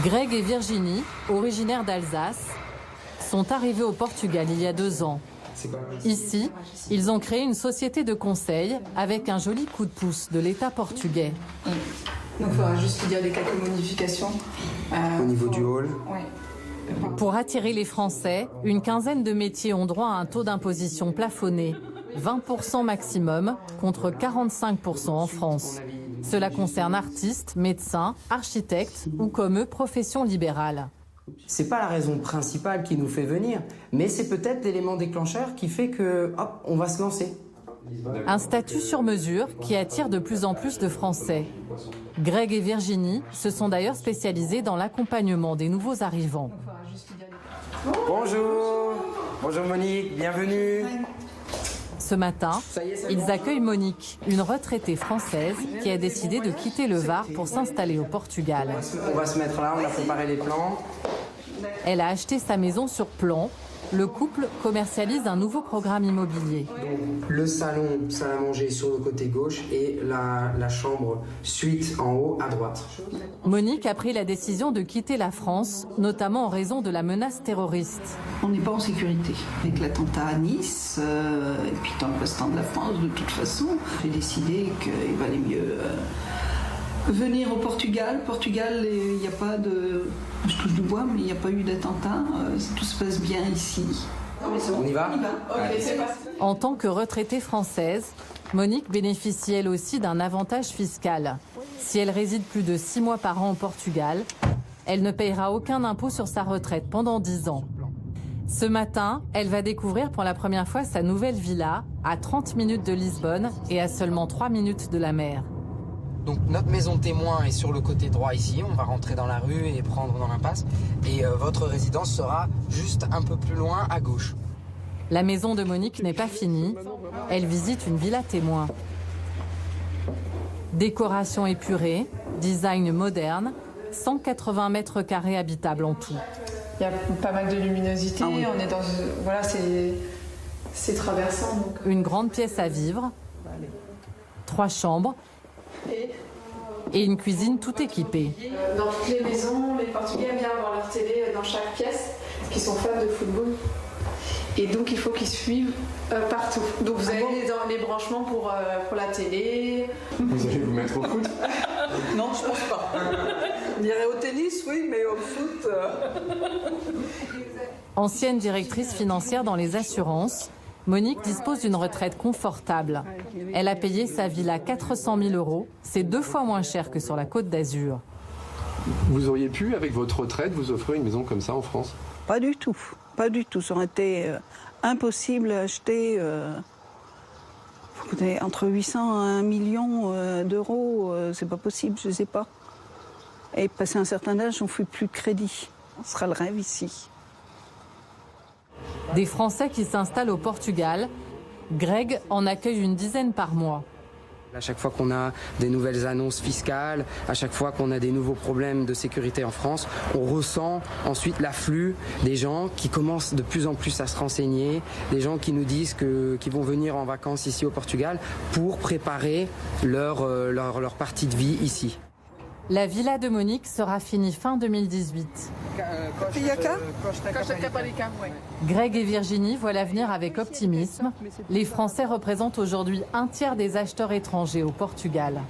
Greg et Virginie, originaires d'Alsace, sont arrivés au Portugal il y a 2 ans. Ici, ils ont créé une société de conseil avec un joli coup de pouce de l'État portugais. Donc il faudra juste dire des quelques modifications. Au niveau du hall. Ouais. Pour attirer les Français, une quinzaine de métiers ont droit à un taux d'imposition plafonné, 20% maximum contre 45% en France. Cela concerne artistes, médecins, architectes ou comme eux, professions libérales. C'est pas la raison principale qui nous fait venir, mais c'est peut-être l'élément déclencheur qui fait que, hop, on va se lancer. Un statut sur mesure qui attire de plus en plus de Français. Greg et Virginie se sont d'ailleurs spécialisés dans l'accompagnement des nouveaux arrivants. Bonjour, bonjour Monique, bienvenue. Ce matin, ils accueillent Monique, une retraitée française qui a décidé de quitter le Var pour s'installer au Portugal. On va se mettre là, on a préparé les plans. Elle a acheté sa maison sur plan. Le couple commercialise un nouveau programme immobilier. Le salon, salle à manger sur le côté gauche et la chambre suite en haut à droite. Monique a pris la décision de quitter la France, notamment en raison de la menace terroriste. On n'est pas en sécurité. Avec l'attentat à Nice, et puis dans le restant de la France, de toute façon, j'ai décidé qu'il valait mieux venir au Portugal. Portugal, il n'y a pas de... Je touche du bois, mais il n'y a pas eu d'attentat. Tout se passe bien ici. On y va ? Ok, c'est parti. En tant que retraitée française, Monique bénéficie elle aussi d'un avantage fiscal. Si elle réside plus de 6 mois par an au Portugal, elle ne payera aucun impôt sur sa retraite pendant 10 ans. Ce matin, elle va découvrir pour la première fois sa nouvelle villa à 30 minutes de Lisbonne et à seulement 3 minutes de la mer. Donc notre maison témoin est sur le côté droit ici, on va rentrer dans la rue et prendre dans l'impasse. Et votre résidence sera juste un peu plus loin à gauche. La maison de Monique n'est pas finie, elle visite une villa témoin. Décoration épurée, design moderne, 180 mètres carrés habitables en tout. Il y a pas mal de luminosité, oui. on est dans... Voilà, c'est traversant. Donc. Une grande pièce à vivre, 3 chambres et une cuisine tout équipée. Dans toutes les maisons, les Portugais aiment bien avoir leur télé dans chaque pièce, parce qu'ils sont fans de football. Et donc il faut qu'ils suivent partout. Donc vous avez les branchements pour la télé. Vous allez vous mettre au foot? Non, je pense pas. On irait au tennis, oui, mais au foot... Ancienne directrice financière dans les assurances, Monique dispose d'une retraite confortable. Elle a payé sa villa 400 000 €. C'est 2 fois moins cher que sur la Côte d'Azur. Vous auriez pu, avec votre retraite, vous offrir une maison comme ça en France? Pas du tout. Pas du tout. Ça aurait été impossible à acheter entre 800 et 1 million d'euros. C'est pas possible, je sais pas. Et passé un certain âge, on ne fait plus de crédit. Ce sera le rêve ici. Des Français qui s'installent au Portugal, Greg en accueille une dizaine par mois. À chaque fois qu'on a des nouvelles annonces fiscales, à chaque fois qu'on a des nouveaux problèmes de sécurité en France, on ressent ensuite l'afflux des gens qui commencent de plus en plus à se renseigner, des gens qui nous disent qu'ils vont venir en vacances ici au Portugal pour préparer leur partie de vie ici. La villa de Monique sera finie fin 2018. Greg et Virginie voient l'avenir avec optimisme. Les Français représentent aujourd'hui 1/3 des acheteurs étrangers au Portugal.